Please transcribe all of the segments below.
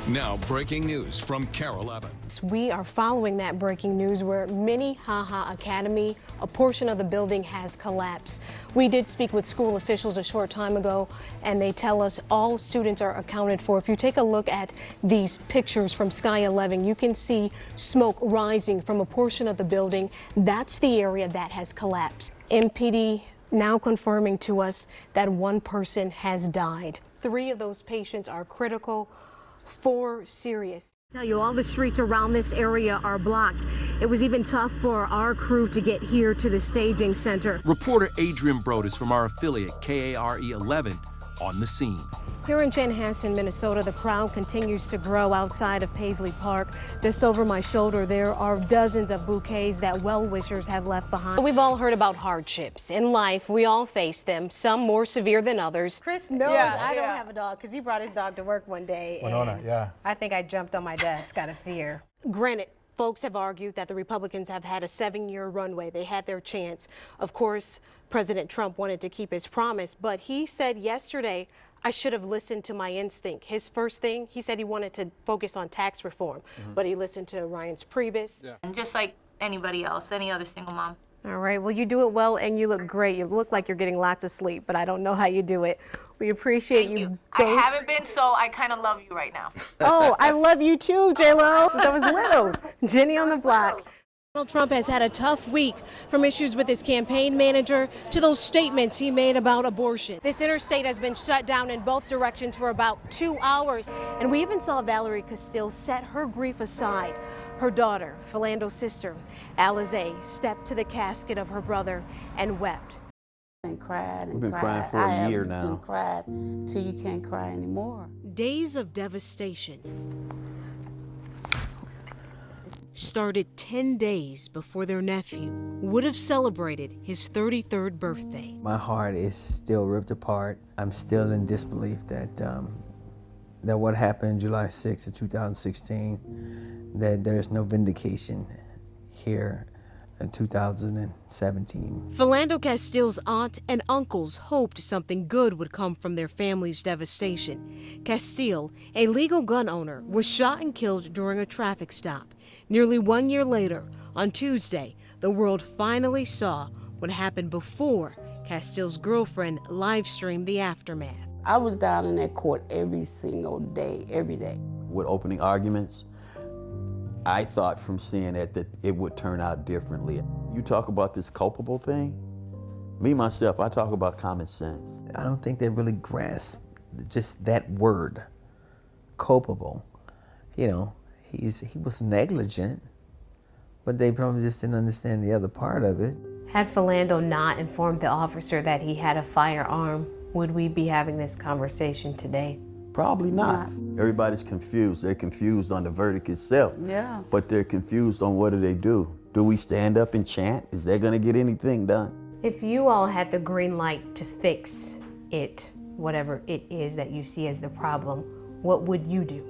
Now, breaking news from Carol Evans. We are following that breaking news where Minnehaha Academy, a portion of the building has collapsed. We did speak with school officials a short time ago, and they tell us all students are accounted for. If you take a look at these pictures from Sky 11, you can see smoke rising from a portion of the building. That's the area that has collapsed. MPD now confirming to us that one person has died. 3 of those patients are critical, 4 serious. I tell you, all the streets around this area are blocked. It was even tough for our crew to get here to the staging center. Reporter Adrienne Broaddus from our affiliate KARE 11 on the scene. Here in Chanhassen, Minnesota, the crowd continues to grow outside of Paisley Park. Just over my shoulder, there are dozens of bouquets that well-wishers have left behind. We've all heard about hardships. In life, we all face them, some more severe than others. Chris knows I don't have a dog because he brought his dog to work one day. And I think I jumped on my desk out of fear. Granted, folks have argued that the Republicans have had a 7-year runway. They had their chance. Of course, President Trump wanted to keep his promise, but he said yesterday, I should have listened to my instinct. His first thing, he said he wanted to focus on tax reform, but he listened to Ryan's Priebus. And just like anybody else, any other single mom. All right, well, you do it well and you look great. You look like you're getting lots of sleep, but I don't know how you do it. We appreciate you. I haven't been, so I kind of love you right now. Oh, I love you too, J-Lo, since I was little. Jenny on the block. Donald Trump has had a tough week, from issues with his campaign manager to those statements he made about abortion. This interstate has been shut down in both directions for about 2 hours, and we even saw Valerie Castile set her grief aside. Her daughter, Philando's sister, Alize, stepped to the casket of her brother and wept. And cried and We've been crying for a year now. Been cried till you can't cry anymore. Days of devastation started 10 days before their nephew would have celebrated his 33rd birthday. My heart is still ripped apart. I'm still in disbelief that that what happened July 6th of 2016, that there's no vindication here in 2017. Philando Castile's aunt and uncles hoped something good would come from their family's devastation. Castile, a legal gun owner, was shot and killed during a traffic stop. Nearly 1 year later, on Tuesday, the world finally saw what happened before Castile's girlfriend live-streamed the aftermath. I was down in that court every single day, every day. With opening arguments, I thought from seeing that it would turn out differently. You talk about this culpable thing, me, myself, I talk about common sense. I don't think they really grasp just that word, culpable. You know, he was negligent, but they probably just didn't understand the other part of it. Had Philando not informed the officer that he had a firearm, would we be having this conversation today? Probably not. Everybody's confused. They're confused on the verdict itself. Yeah. But they're confused on what do. Do we stand up and chant? Is that gonna get anything done? If you all had the green light to fix it, whatever it is that you see as the problem, what would you do?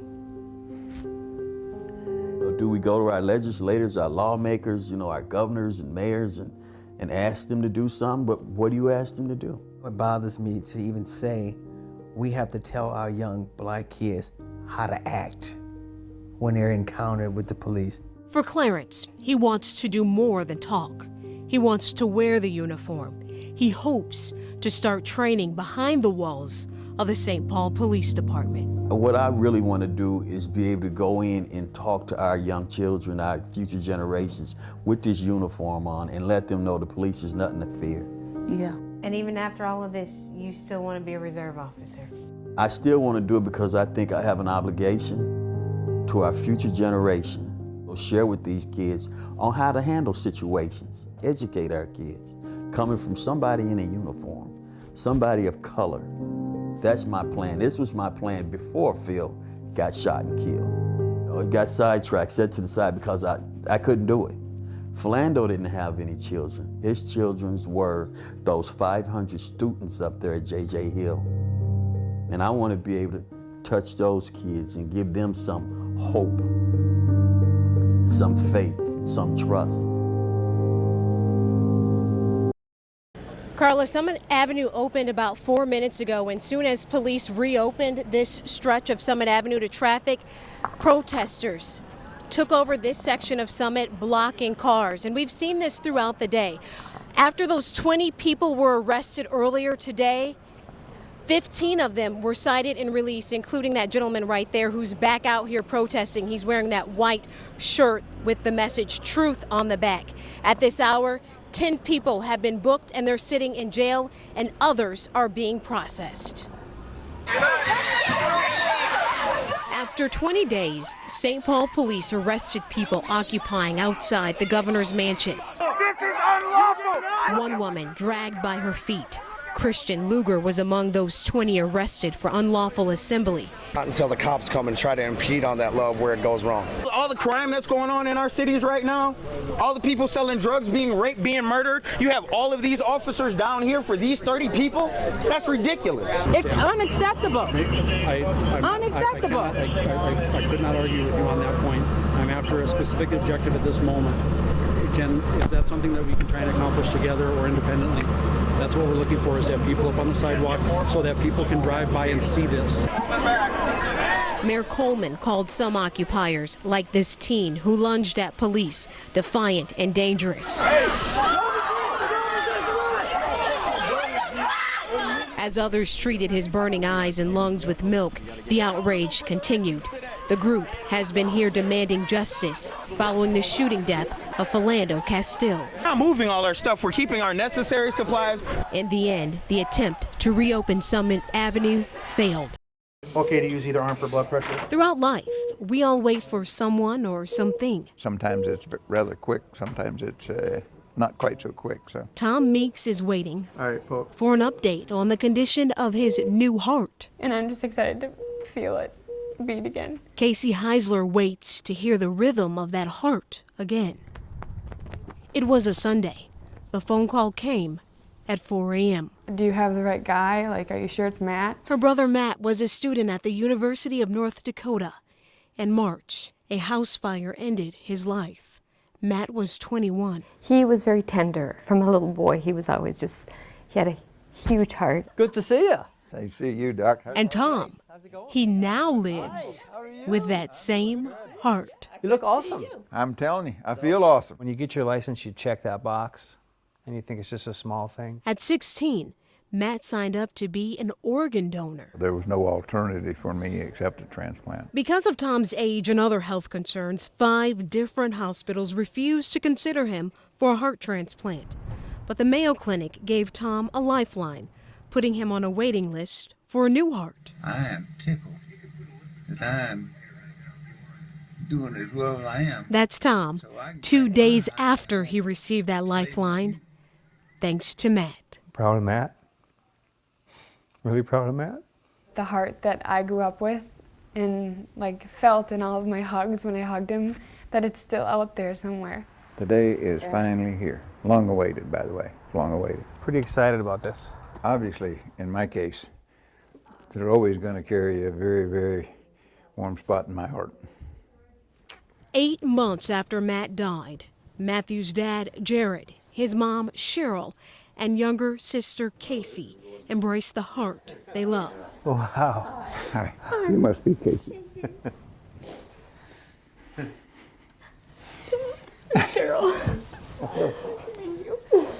Do we go to our legislators, our lawmakers, our governors and mayors and ask them to do something? But what do you ask them to do? What bothers me to even say, we have to tell our young black kids how to act when they're encountered with the police. For Clarence, he wants to do more than talk. He wants to wear the uniform. He hopes to start training behind the walls of the St. Paul Police Department. What I really want to do is be able to go in and talk to our young children, our future generations, with this uniform on and let them know the police is nothing to fear. Yeah. And even after all of this, you still want to be a reserve officer? I still want to do it because I think I have an obligation to our future generation. We'll share with these kids on how to handle situations, educate our kids, coming from somebody in a uniform, somebody of color. That's my plan. This was my plan before Phil got shot and killed. It got sidetracked, set to the side because I couldn't do it. Philando didn't have any children. His children were those 500 students up there at J.J. Hill. And I want to be able to touch those kids and give them some hope, some faith, some trust. Carla, Summit Avenue opened about 4 minutes ago, and soon as police reopened this stretch of Summit Avenue to traffic, protesters took over this section of Summit, blocking cars. And we've seen this throughout the day. After those 20 people were arrested earlier today, 15 of them were cited and released, including that gentleman right there who's back out here protesting. He's wearing that white shirt with the message "Truth" on the back. At this hour, 10 people have been booked and they're sitting in jail, and others are being processed. After 20 days, St. Paul police arrested people occupying outside the governor's mansion. This is unlawful! One woman dragged by her feet. Christian Luger was among those 20 arrested for unlawful assembly. Not until the cops come and try to impede on that love where it goes wrong. All the crime that's going on in our cities right now, all the people selling drugs, being raped, being murdered, you have all of these officers down here for these 30 people? That's ridiculous. It's unacceptable. Unacceptable. I could not argue with you on that point. I'm after a specific objective at this moment. Is that something that we can try and accomplish together or independently? That's what we're looking for, is to have people up on the sidewalk so that people can drive by and see this. Mayor Coleman called some occupiers, like this teen who lunged at police, defiant and dangerous. As others treated his burning eyes and lungs with milk, the outrage continued. The group has been here demanding justice following the shooting death of Philando Castile. We're not moving all our stuff. We're keeping our necessary supplies. In the end, the attempt to reopen Summit Avenue failed. Okay to use either arm for blood pressure? Throughout life, we all wait for someone or something. Sometimes it's rather quick, sometimes it's not quite so quick. So Tom Meeks is waiting for an update on the condition of his new heart. And I'm just excited to feel it beat again. Casey Heisler waits to hear the rhythm of that heart again. It was a Sunday. The phone call came at 4 a.m. Do you have the right guy? Like, are you sure it's Matt? Her brother Matt was a student at the University of North Dakota. In March, a house fire ended his life. Matt was 21. He was very tender. From a little boy, he was always he had a huge heart. Good to see you. Say, see you, Doc. And Tom, he now lives with that same heart. You look awesome. I'm telling you, I feel awesome. When you get your license, you check that box, and you think it's just a small thing. At 16, Matt signed up to be an organ donor. There was no alternative for me except a transplant. Because of Tom's age and other health concerns, 5 different hospitals refused to consider him for a heart transplant. But the Mayo Clinic gave Tom a lifeline, putting him on a waiting list for a new heart. I am tickled that I'm doing as well as I am. That's Tom, 2 days after he received that lifeline, thanks to Matt. Proud of Matt. Really proud of Matt. The heart that I grew up with and felt in all of my hugs when I hugged him, that it's still out there somewhere. Today is finally here. Long awaited, by the way. Long awaited. Pretty excited about this. Obviously, in my case, they're always going to carry a very, very warm spot in my heart. 8 months after Matt died, Matthew's dad, Jared, his mom, Cheryl, and younger sister, Casey, embraced the heart they love. Wow. Hi. You must be Casey. Cheryl.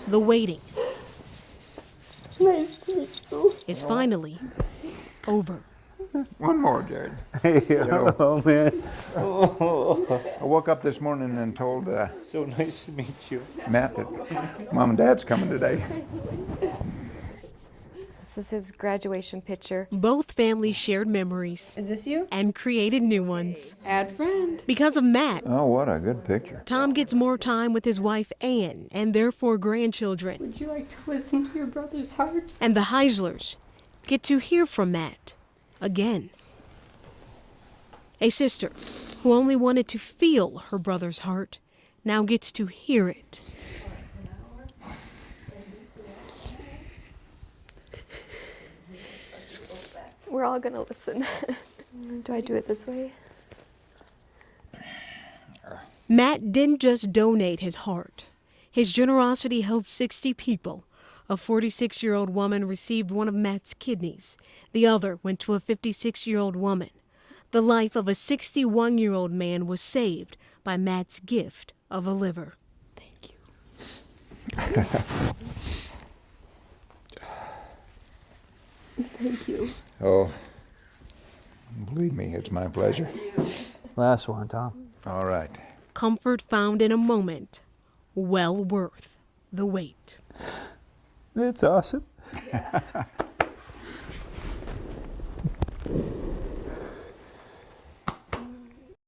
The waiting Nice to meet you. is finally over. One more, Jared. Hey, oh man. I woke up this morning and told So nice to meet you. Matt that Mom and Dad's coming today. This is his graduation picture. Both families shared memories. Is this you? And created new ones. Add friend. Because of Matt, Oh, what a good picture. Tom gets more time with his wife, Ann, and their 4 grandchildren. Would you like to listen to your brother's heart? And the Heislers get to hear from Matt again. A sister who only wanted to feel her brother's heart now gets to hear it. We're all gonna listen. Do I do it this way? Matt didn't just donate his heart. His generosity helped 60 people A 46-year-old woman received one of Matt's kidneys. The other went to a 56-year-old woman. The life of a 61-year-old man was saved by Matt's gift of a liver. Thank you. Thank you. Oh, believe me, it's my pleasure. Last one, Tom. All right. Comfort found in a moment, well worth the wait. It's awesome.